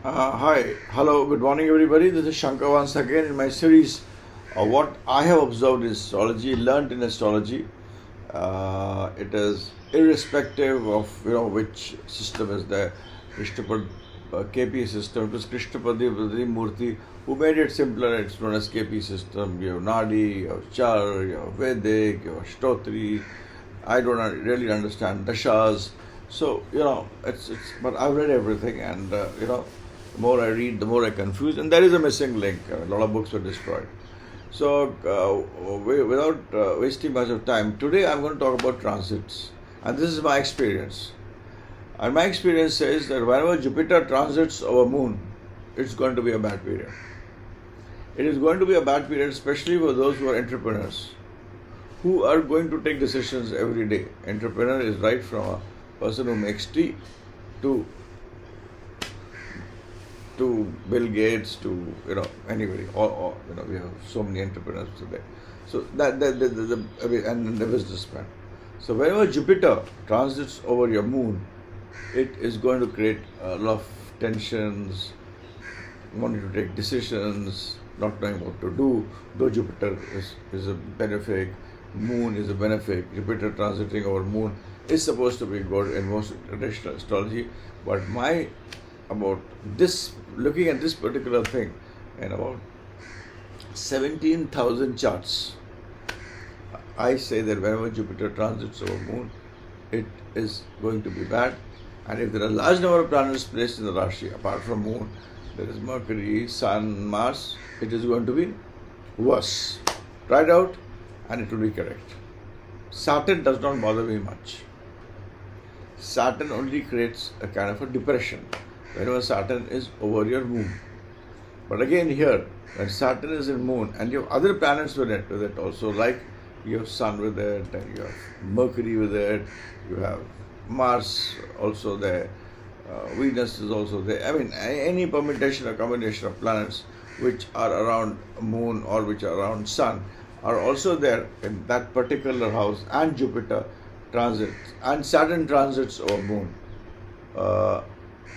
Hi, hello, good morning, everybody. This is Shanker once again in my series. What I have observed in astrology, learned in astrology. It is irrespective of which system is there. Krishnapad KP system. It was Krishnapadi Murthy who made it simpler. It's known as KP system. You have Nadi, you have Char, you have Vedic, you have Stotri. I don't really understand Dashas. So it's. But I've read everything, and the more I read, the more I confuse, and there is a missing link. A lot of books were destroyed. So, without wasting much of time, today I'm going to talk about transits, and this is my experience. And my experience says that whenever Jupiter transits our Moon, it's going to be a bad period. It is going to be a bad period, especially for those who are entrepreneurs, who are going to take decisions every day. Entrepreneur is right from a person who makes tea to Bill Gates to anybody. Or we have so many entrepreneurs today. So and the businessman. So whenever Jupiter transits over your Moon, it is going to create a lot of tensions, wanting to take decisions, not knowing what to do. Though Jupiter is a benefic, Moon is a benefic. Jupiter transiting over Moon is supposed to be good in most traditional astrology. But about this, looking at this particular thing, in about 17,000 charts, I say that whenever Jupiter transits over Moon, it is going to be bad. And if there are a large number of planets placed in the Rashi, apart from Moon, there is Mercury, Sun, Mars, it is going to be worse. Try it out and it will be correct. Saturn does not bother me much. Saturn only creates a kind of a depression whenever Saturn is over your Moon. But again here, when Saturn is in Moon and you have other planets with it also, like you have Sun with it, and you have Mercury with it, you have Mars also there, Venus is also there. I mean, any permutation or combination of planets which are around Moon or which are around Sun are also there in that particular house, and Jupiter transits, and Saturn transits over Moon.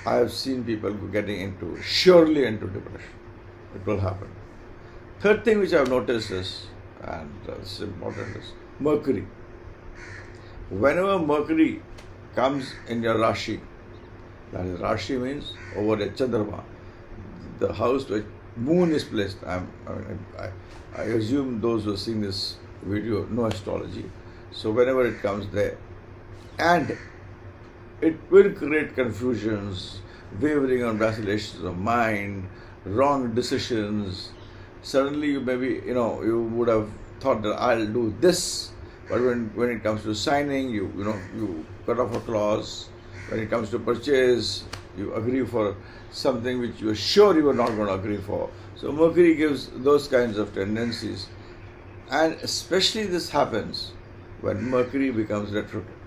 I have seen people getting surely into depression. It will happen. Third thing which I have noticed is, and this is important, is Mercury. Whenever Mercury comes in your Rashi, that is, Rashi means over a Chandrama, the house where Moon is placed. I assume those who are seeing this video know astrology. So whenever it comes there, and it will create confusions, wavering on vacillations of mind, wrong decisions. Suddenly you would have thought that I'll do this, but when it comes to signing, you cut off a clause. When it comes to purchase, you agree for something which you are sure you are not going to agree for. So Mercury gives those kinds of tendencies, and especially this happens when Mercury becomes retrograde.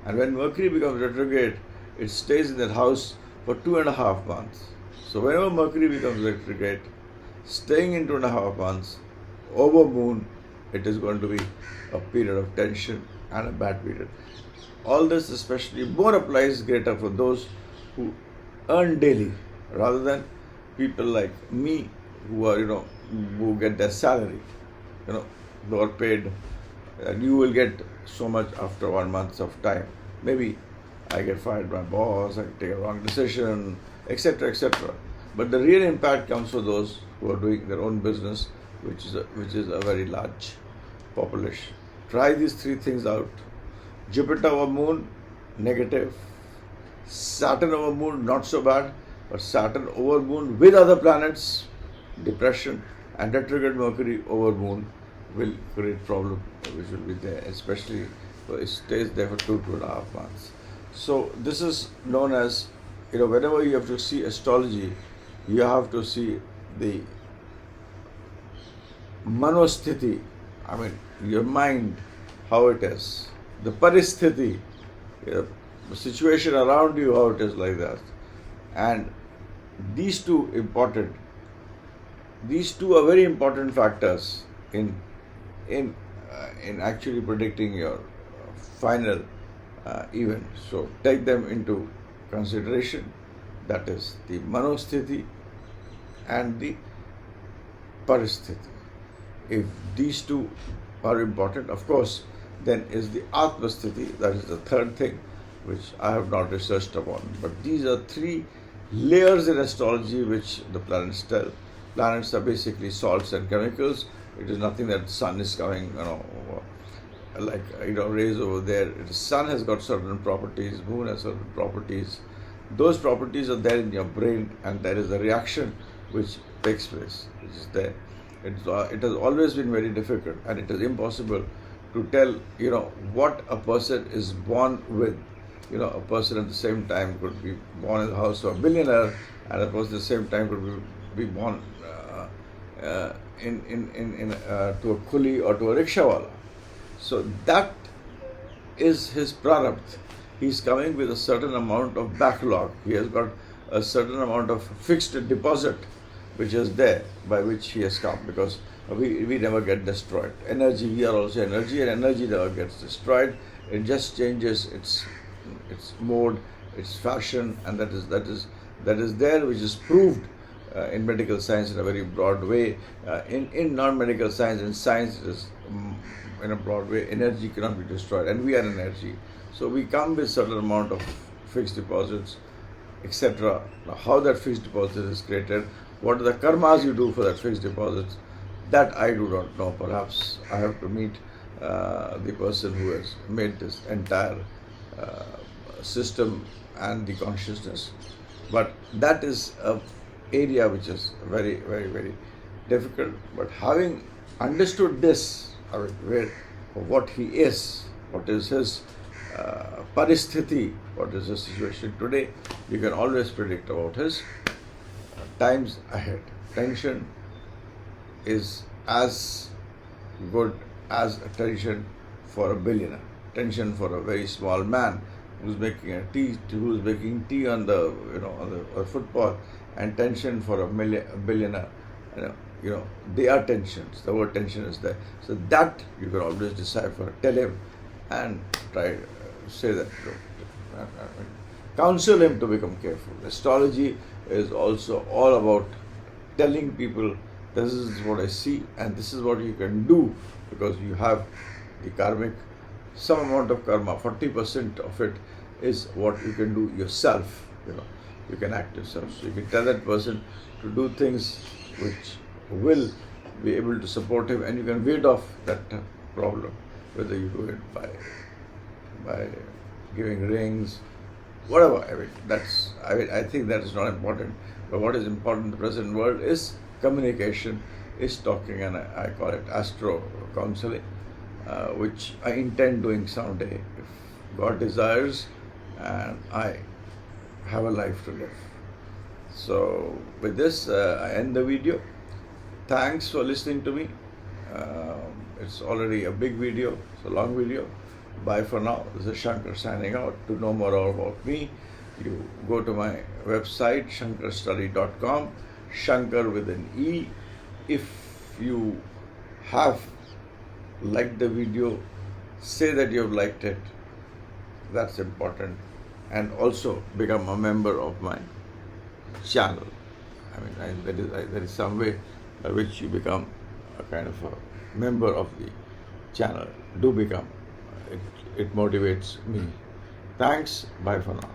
And when Mercury becomes retrograde, it stays in that house for 2.5 months. So whenever Mercury becomes retrograde, staying in 2.5 months, over Moon, it is going to be a period of tension and a bad period. All this especially more applies greater for those who earn daily, rather than people like me who are, who get their salary, who are paid, and you will get so much after 1 month of time. Maybe I get fired by my boss, I take a wrong decision, etc., etc. But the real impact comes for those who are doing their own business, which is a very large population. Try these 3 things out. Jupiter over Moon, negative. Saturn over Moon, not so bad. But Saturn over Moon with other planets, depression. And retrograde Mercury over Moon will create problem, which will be there, especially if it stays there for 2.5 months. So this is known as, whenever you have to see astrology, you have to see the manosthiti, your mind, how it is, the paristhiti, the situation around you, how it is, like that. And these two are very important factors in actually predicting your final event. So take them into consideration. that is the manosthiti and the paristhiti. If these two are important, of course, then is the atmasthiti, that is the third thing, which I have not researched upon. But these are three layers in astrology which the planets tell. Planets are basically salts and chemicals. It is nothing that sun is coming, rays over there. The sun has got certain properties, moon has certain properties. Those properties are there in your brain, and there is a reaction which takes place, which is there. It has always been very difficult, and it is impossible to tell, what a person is born with. A person at the same time could be born in the house of a billionaire, and a person at the same time could be born to a coolie or to a rickshawala. So that is his prarabdha. He is coming with a certain amount of backlog. He has got a certain amount of fixed deposit which is there, by which he has come, because we never get destroyed. Energy, we are also energy, and energy never gets destroyed. It just changes its mode, its fashion, and that is there, which is proved in medical science in a very broad way. In non-medical science, in science, it is in a broad way. Energy cannot be destroyed, and we are energy. So we come with certain amount of fixed deposits, etc. Now, how that fixed deposit is created, what are the karmas you do for that fixed deposits, that I do not know. Perhaps I have to meet the person who has made this entire system and the consciousness. But that is an area which is very, very, very difficult. But having understood this, what he is, what is his paristhiti, what is his situation today, you can always predict about his times ahead. Tension is as good as a tension for a billionaire. Tension for a very small man who's making tea on the on the footpath, and tension for a billionaire. They are tensions. The word tension is there. So that you can always decipher, tell him, and try say that. Counsel him to become careful. Astrology is also all about telling people, this is what I see and this is what you can do, because you have the karmic, some amount of karma, 40% of it is what you can do yourself. You can act yourself. So you can tell that person to do things which will be able to support him, and you can ward off that problem, whether you do it by giving rings, whatever. I think that is not important. But what is important in the present world is communication, is talking, and I call it astro counseling, which I intend doing someday, if God desires and I have a life to live. So with this, I end the video. Thanks for listening to me. It's already a big video, it's a long video. Bye for now. This is Shanker signing out. To know more about me, you go to my website, shankerstudy.com, Shanker with an E. If you have liked the video, say that you have liked it. That's important. And also become a member of my channel. There is some way by which you become a kind of a member of the channel. Do become. It motivates me. Thanks. Bye for now.